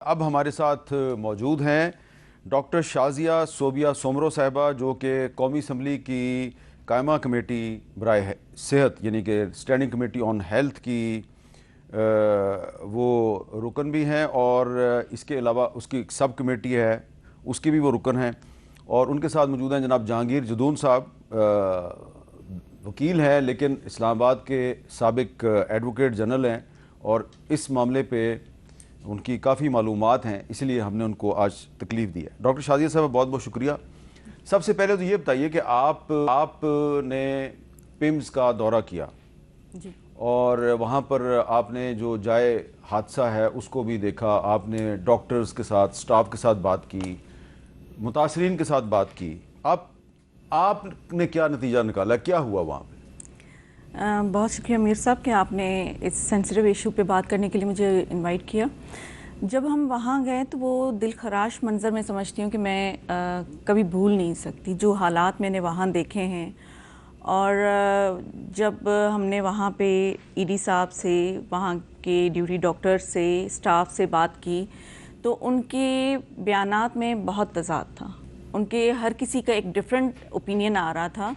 अब हमारे साथ मौजूद हैं डॉक्टर शाजिया सोबिया सोमरो साहिबा, जो कि कौमी असम्बली की कायमा कमेटी बराए सेहत यानी कि स्टैंडिंग कमेटी ऑन हेल्थ की वो रुकन भी हैं, और इसके अलावा उसकी सब कमेटी है उसकी भी वो रुकन हैं। और उनके साथ मौजूद हैं जनाब जहांगीर जदून साहब, वकील हैं लेकिन इस्लामाबाद के साबिक एडवोकेट जनरल हैं, और इस मामले पे उनकी काफ़ी मालूमात हैं, इसलिए हमने उनको आज तकलीफ़ दी है। डॉक्टर शाजिया साहब, बहुत बहुत शुक्रिया। सबसे पहले तो ये बताइए कि आपने पिम्स का दौरा किया जी। और वहाँ पर आपने जो जाए हादसा है उसको भी देखा, आपने डॉक्टर्स के साथ, स्टाफ के साथ बात की, मुतासरीन के साथ बात की। आपने क्या नतीजा निकाला, क्या हुआ वहाँ पे? बहुत शुक्रिया मीर साहब कि आपने इस सेंसिटिव इशू पे बात करने के लिए मुझे इनवाइट किया। जब हम वहाँ गए तो वो दिल खराश मंज़र मैं समझती हूँ कि मैं कभी भूल नहीं सकती जो हालात मैंने वहाँ देखे हैं। और जब हमने वहाँ पे ईडी साहब से, वहाँ के ड्यूटी डॉक्टर से, स्टाफ से बात की तो उनके बयानात में बहुत तज़ाद था। उनके हर किसी का एक डिफरेंट ओपिनियन आ रहा था,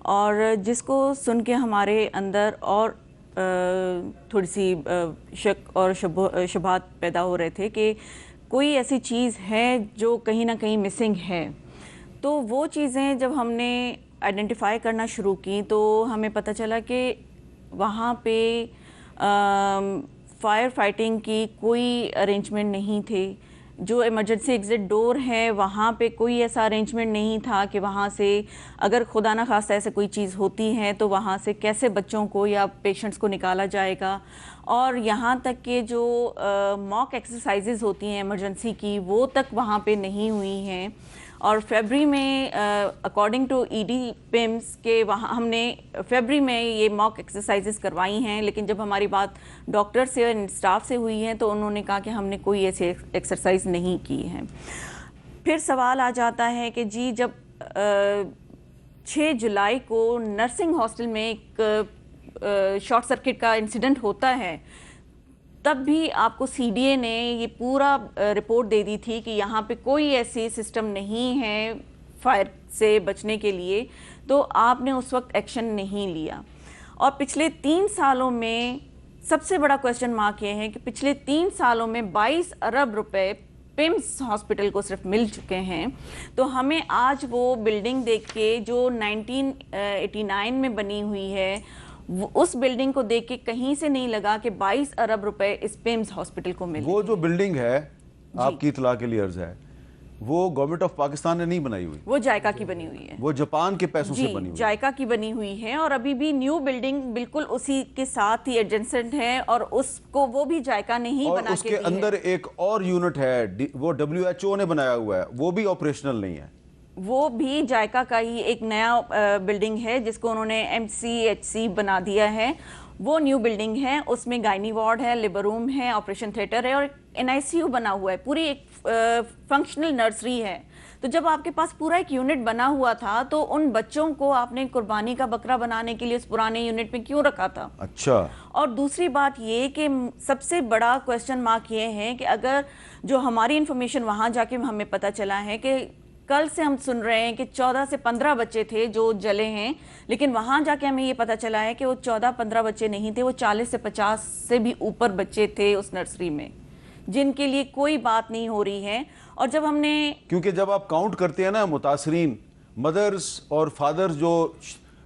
और जिसको सुन के हमारे अंदर और थोड़ी सी शक और शुबात पैदा हो रहे थे कि कोई ऐसी चीज़ है जो कहीं ना कहीं मिसिंग है। तो वो चीज़ें जब हमने आइडेंटिफाई करना शुरू की तो हमें पता चला कि वहाँ पे फायर फाइटिंग की कोई अरेंजमेंट नहीं थे। जो इमरजेंसी एग्ज़िट डोर है वहाँ पे कोई ऐसा अरेंजमेंट नहीं था कि वहाँ से अगर खुदा ना खास्ता ऐसे कोई चीज़ होती है तो वहाँ से कैसे बच्चों को या पेशेंट्स को निकाला जाएगा। और यहाँ तक कि जो मॉक एक्सरसाइजेज होती हैं इमरजेंसी की, वो तक वहाँ पे नहीं हुई हैं। और फरवरी में अकॉर्डिंग टू ईडी पिम्स के वहाँ हमने फरवरी में ये मॉक एक्सरसाइजेस करवाई हैं, लेकिन जब हमारी बात डॉक्टर से और स्टाफ से हुई है तो उन्होंने कहा कि हमने कोई ऐसी एक्सरसाइज नहीं की है। फिर सवाल आ जाता है कि जी जब 6 जुलाई को नर्सिंग हॉस्टल में एक शॉर्ट सर्किट का इंसिडेंट होता है, तब भी आपको सीडीए ने ये पूरा रिपोर्ट दे दी थी कि यहाँ पे कोई ऐसी सिस्टम नहीं है फायर से बचने के लिए, तो आपने उस वक्त एक्शन नहीं लिया। और पिछले 3 सालों में सबसे बड़ा क्वेश्चन मार्क ये है कि पिछले 3 सालों में 22 अरब रुपए पिम्स हॉस्पिटल को सिर्फ मिल चुके हैं। तो हमें आज वो बिल्डिंग देख के जो 1989 में बनी हुई है, उस बिल्डिंग को देख के कहीं से नहीं लगा कि 22 अरब रुपए इस पिम्स हॉस्पिटल को मिले। वो जो बिल्डिंग है, आपकी इतला के लिए अर्ज है, वो गवर्नमेंट ऑफ पाकिस्तान ने नहीं बनाई हुई, वो जायका की बनी हुई है। वो जापान के पैसों से बनी हुई, जायका की बनी हुई है। और अभी भी न्यू बिल्डिंग बिल्कुल उसी के साथ ही एडजेसेंट है, और उसको वो भी जायका ने ही बना के उसके अंदर एक और यूनिट है, वो WHO ने बनाया हुआ है, वो भी ऑपरेशनल नहीं है। वो भी जायका का ही एक नया बिल्डिंग है जिसको उन्होंने MCHC बना दिया है। वो न्यू बिल्डिंग है, उसमें गायनी वार्ड है, लिबर रूम है, ऑपरेशन थिएटर है और NICU बना हुआ है, पूरी एक फंक्शनल नर्सरी है। तो जब आपके पास पूरा एक यूनिट बना हुआ था तो उन बच्चों को आपने कुर्बानी का बकरा बनाने के लिए उस पुराने यूनिट में क्यों रखा था? अच्छा। और दूसरी बात ये कि सबसे बड़ा क्वेश्चन मार्क ये है कि अगर जो हमारी इंफॉर्मेशन वहाँ जाके हमें पता चला है कि कल से हम सुन रहे हैं कि 14 से 15 बच्चे थे जो जले हैं, लेकिन वहां जाके हमें ये पता चला है कि वो 14-15 बच्चे नहीं थे, वो 40 से 50 से भी ऊपर बच्चे थे उस नर्सरी में, जिनके लिए कोई बात नहीं हो रही है। और जब हमने, क्योंकि जब आप काउंट करते हैं ना मुतासरीन, मदर्स और फादर्स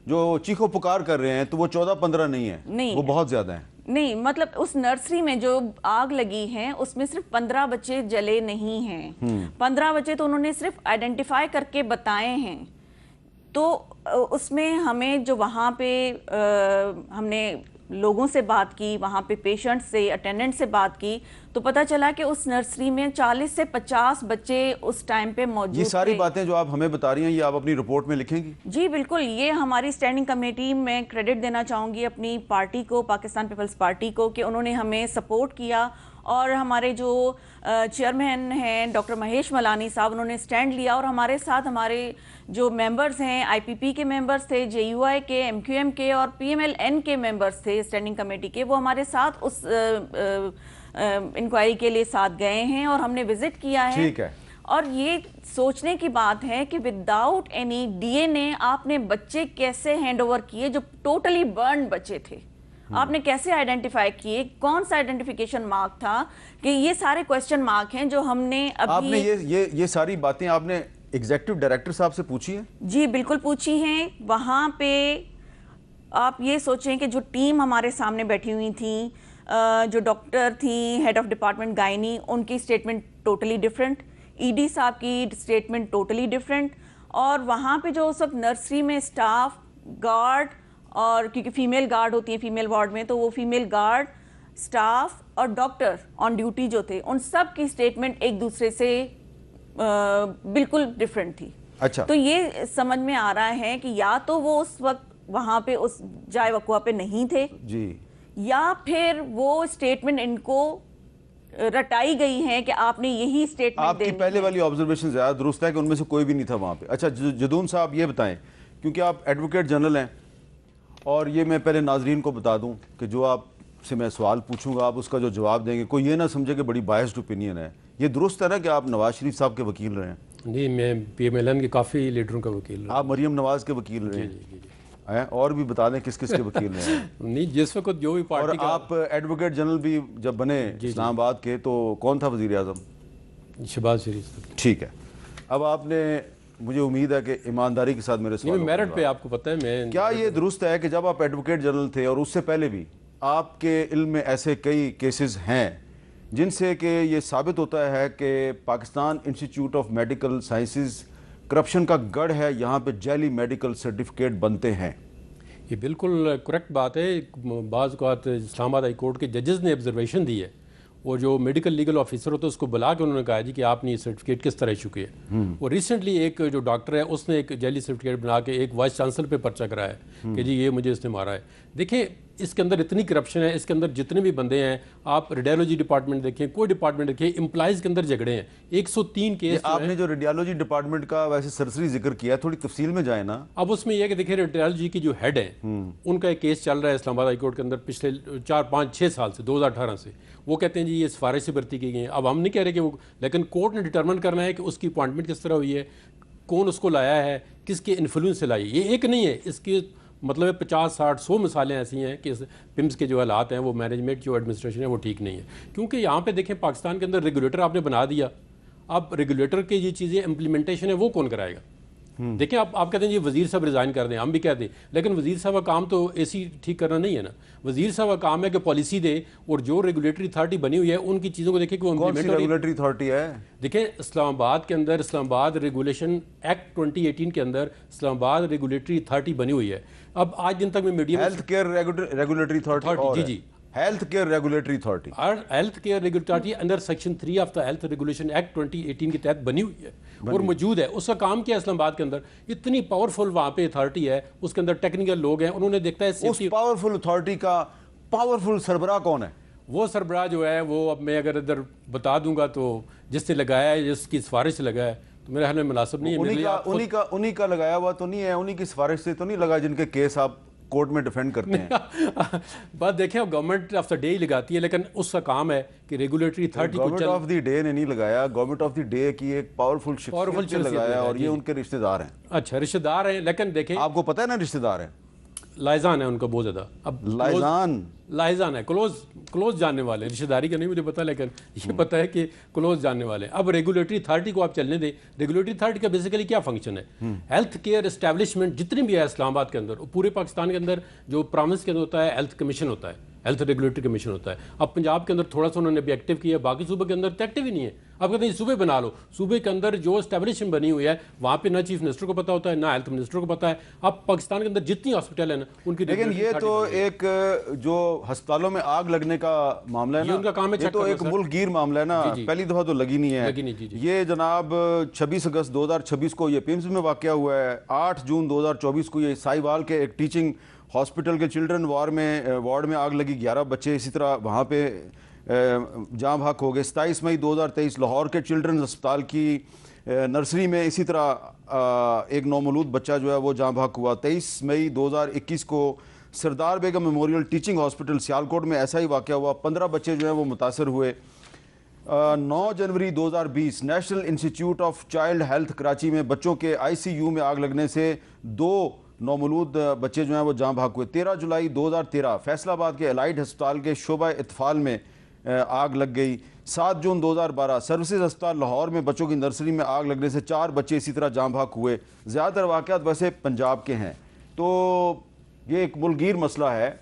जो चीखो पुकार कर रहे हैं, तो वो 14-15 नहीं है, नहीं, वो बहुत ज्यादा है। नहीं, मतलब उस नर्सरी में जो आग लगी है उसमें सिर्फ 15 बच्चे जले नहीं हैं। 15 बच्चे तो उन्होंने सिर्फ आइडेंटिफाई करके बताए हैं। तो उसमें हमें जो वहाँ पे हमने लोगों से बात की, वहाँ पे पेशेंट से, अटेंडेंट से बात की, तो पता चला कि उस नर्सरी में 40 से 50 बच्चे उस टाइम पे मौजूद थे। ये सारी बातें जो आप हमें बता रही हैं, ये आप अपनी रिपोर्ट में लिखेंगी? जी बिल्कुल, ये हमारी स्टैंडिंग कमेटी में क्रेडिट देना चाहूँगी अपनी पार्टी को, पाकिस्तान पीपल्स पार्टी को, कि उन्होंने हमें सपोर्ट किया। और हमारे जो चेयरमैन हैं डॉक्टर महेश मलानी साहब, उन्होंने स्टैंड लिया, और हमारे साथ हमारे जो मेंबर्स हैं, IPP के मेंबर्स थे, JUI के, MQM के और PMLN के मेंबर्स थे स्टैंडिंग कमेटी के, वो हमारे साथ उस इंक्वायरी के लिए साथ गए हैं और हमने विजिट किया है। ठीक है। और ये सोचने की बात है कि विदाउट एनी डीएनए आपने बच्चे कैसे हैंडओवर किए जो टोटली बर्न बच्चे थे, आपने कैसे आइडेंटिफाई किए, कौन सा आइडेंटिफिकेशन मार्क था, कि ये सारे क्वेश्चन मार्क हैं जो हमने अभी आपने ये सारी बातें आपने एग्जीक्यूटिव डायरेक्टर साहब से पूछी है? जी बिल्कुल पूछी हैं। वहाँ पे आप ये सोचें कि जो टीम हमारे सामने बैठी हुई थी, जो डॉक्टर थी, हेड ऑफ डिपार्टमेंट गायनी, उनकी स्टेटमेंट टोटली डिफरेंट, ईडी साहब की स्टेटमेंट टोटली डिफरेंट, और वहाँ पे जो सब नर्सरी में स्टाफ, गार्ड, और क्योंकि फीमेल गार्ड होती है फीमेल वार्ड में, तो वो फीमेल गार्ड, स्टाफ और डॉक्टर ऑन ड्यूटी जो थे, उन सब की स्टेटमेंट एक दूसरे से बिल्कुल डिफरेंट थी। अच्छा। तो ये समझ में आ रहा है कि या तो वो उस वक्त वहाँ पे उस जाए वकुआ पे नहीं थे जी, या फिर वो स्टेटमेंट इनको रटाई गई है कि आपने यही स्टेटमेंट आपकी पहले वाली ऑब्जर्वेशन ज़्यादा दुरुस्त है कि उनमें से कोई भी नहीं था वहाँ पे। अच्छा जदून साहब ये बताएं, क्योंकि आप एडवोकेट जनरल हैं, और ये मैं पहले नाजरीन को बता दूं कि जो आपसे मैं सवाल पूछूंगा आप उसका जो जवाब देंगे कोई ये ना समझे कि बड़ी बायस्ड ओपिनियन है। ये दुरुस्त है ना कि आप नवाज शरीफ साहब के वकील रहे हैं? जी, मैं PMLN के काफ़ी लीडरों का वकील रहा। आप मरियम नवाज के वकील रहे हैं? और भी बता दें किस किस के वकील रहे हैं? नहीं, जिस वक्त जो भी पार्टी और आप एडवोकेट जनरल भी जब बने इस्लामाबाद के, तो कौन था वजीर आजम? शहबाज शरीफ। ठीक है। अब आपने, मुझे उम्मीद है कि ईमानदारी के साथ मेरे सवाल मेरिट पे आपको पता है, मैं क्या ये दुरुस्त है कि जब आप एडवोकेट जनरल थे और उससे पहले भी आपके इल्म में ऐसे कई केसेस हैं जिनसे कि ये साबित होता है कि Pakistan institute of medical sciences corruption का गढ़ है, यहाँ पे जाली मेडिकल सर्टिफिकेट बनते हैं? ये बिल्कुल करेक्ट बात है। बाज़ औक़ात इस्लामाबाद हाई कोर्ट के जजेस ने ऑब्जर्वेशन दी है, और जो मेडिकल लीगल ऑफिसर होता है उसको बुला के उन्होंने कहा जी कि आपने ये सर्टिफिकेट किस तरह इशू किया। और रिसेंटली एक जो डॉक्टर है उसने एक जाली सर्टिफिकेट बना के एक वाइस चांसलर पे पर्चा कराया है कि जी ये मुझे इसने मारा है। देखिए, इसके अंदर इतनी करप्शन है, इसके अंदर जितने भी बंदे हैं, आप रेडियोलॉजी डिपार्टमेंट देखें, कोई डिपार्टमेंट देखें, एम्प्लॉइज़ के अंदर झगड़े हैं। 103 केस। आपने जो रेडियोलॉजी डिपार्टमेंट का वैसे सरसरी जिक्र किया, थोड़ी तफसील में जाए ना। अब उसमें यह है कि देखिए, रेडियोलॉजी की जो हेड है उनका एक केस चल रहा है इस्लामाबाद हाई कोर्ट के अंदर पिछले 4, 5, 6 साल से, 2018 से। वो कहते हैं जी ये सिफारिश से भर्ती की गई है। अब हम नहीं कह रहे कि वो, लेकिन कोर्ट ने डिटर्मिन करना है कि उसकी अपॉइंटमेंट किस तरह हुई है, कौन उसको लाया है, किसके इन्फ्लुएंस से लाई। ये एक नहीं है, इसकी मतलब 50, 60, 100 मिसालें ऐसी हैं कि पिम्स के जो हालात हैं, वो मैनेजमेंट जो एडमिनिस्ट्रेशन है वो ठीक नहीं है। क्योंकि यहाँ पे देखें, पाकिस्तान के अंदर रेगुलेटर आपने बना दिया, अब रेगुलेटर की ये चीज़ें इम्प्लीमेंटेशन है वो कौन कराएगा? देखें, आप कहते हैं जी वजीर साहब रिज़ाइन कर दें, हम भी कहते हैं, लेकिन वजीर साहब का काम तो AC ठीक करना नहीं है ना। वजीर साहब का काम है कि पॉलिसी दे, और जो रेगुलेटरी अथॉरिटी बनी हुई है उनकी चीज़ों को देखें कि वो इम्प्लीमेंट। रेगुलेटरी अथॉरिटी है, देखिए इस्लामाबाद के अंदर इस्लामाबाद रेगुलेशन एक्ट 2018 के अंदर इस्लामाबाद रेगुलेटरी अथॉरिटी बनी हुई है। अब आज दिन तक मैं मीडिया में हेल्थ केयर रेगुलेटरी अथॉरिटी, जी हेल्थ केयर रेगुलेटरी अथॉरिटी, और health care regulatory authority under section 3 of the health regulation act 2018 के तहत बनी हुई है और मौजूद है। उसका काम क्या है? इस्लामाबाद के अंदर इतनी पावरफुल वहाँ पे अथॉरिटी है, उसके अंदर टेक्निकल लोग हैं, उन्होंने देखता है उस पावरफुल अथॉरिटी का पावरफुल सरबराह कौन है? वो सरबराह जो है वो, अब मैं अगर इधर बता दूंगा तो जिससे लगाया है, जिसकी सिफारिश से लगाया है, तो मेरे ख्याल में मुनासिब नहीं है। उन्हीं का लगाया हुआ तो नहीं है, उन्हीं की सिफारिश से तो नहीं लगा जिनके केस आप कोर्ट में डिफेंड करते हैं। बात देखें, गवर्नमेंट ऑफ द डे ही लगाती है, लेकिन उसका काम है कि रेगुलेटरी अथॉरिटी को। गवर्नमेंट ऑफ द डे ने नहीं लगाया, गवर्नमेंट ऑफ द डे की एक पावरफुल शख्सियत ने लगाया, और ये उनके रिश्तेदार हैं। अच्छा, रिश्तेदार हैं, लेकिन देखें, आपको पता है ना रिश्तेदार हैं, लाइजान है उनका बहुत ज्यादा। अब लाइजान है, क्लोज जानने वाले, रिश्तेदारी का नहीं मुझे पता, लेकिन ये पता है कि क्लोज जानने वाले। अब रेगुलेटरी अथॉरिटी को आप चलने दें। रेगुलेटरी अथॉरिटी का बेसिकली क्या फंक्शन है? हेल्थ केयर एस्टैब्लिशमेंट जितनी भी है इस्लामाबाद के अंदर, पूरे पाकिस्तान के अंदर जो प्रोविंस के अंदर होता है, हेल्थ कमीशन होता है, हेल्थ रेगुलेटरी कमीशन होता है। अब पंजाब के अंदर थोड़ा सा उन्होंने भी एक्टिव किया, बाकी सूबे के अंदर तो एक्टिव ही नहीं है। अब कहते हैं सूबे बना लो, सूबे के अंदर जो एस्टैब्लिशमेंट बनी हुई है वहाँ पे ना चीफ मिनिस्टर को पता होता है, ना हेल्थ मिनिस्टर को पता है। अब पाकिस्तान के अंदर जितनी हॉस्पिटल है ना उनकी, लेकिन ये तो एक जो अस्पतालों में आग लगने का मामला है ना, उनका काम है, ये तो एक मुल्कगीर मामला है ना, पहली दफा तो लगी नहीं है। ये जनाब 26 अगस्त 2026 को ये पिम्स में वाकया हुआ है। 8 जून 2024 को ये साहिवाल के एक टीचिंग हॉस्पिटल के चिल्ड्रन वार्ड में आग लगी, 11 बच्चे इसी तरह वहाँ पे जाँ भाग हो गए। 27 मई 2023 लाहौर के चिल्ड्रन अस्पताल की नर्सरी में इसी तरह एक नौमौलूद बच्चा जो है वो जाँ भाग हुआ। 23 मई 2021 को सरदार बेगम मेमोरियल टीचिंग हॉस्पिटल सियालकोट में ऐसा ही वाक़या हुआ, 15 बच्चे जो हैं वो मुतासर हुए। 9 जनवरी 2020 national institute of child health Karachi में बच्चों के ICU में आग लगने से 2 नौमौलूद बच्चे जो हैं वो जाँ भाग हुए। 13 जुलाई 2013 फैसलाबाद के एलाइड अस्पताल के शोबा इत्फाल में आग लग गई। 7 जून 2012 सर्विसेज अस्पताल लाहौर में बच्चों की नर्सरी में आग लगने से 4 बच्चे इसी तरह जाँ भाग हुए। ज़्यादातर वाक़यात वैसे पंजाब के हैं। तो ये एक मुल्कगीर मसला है।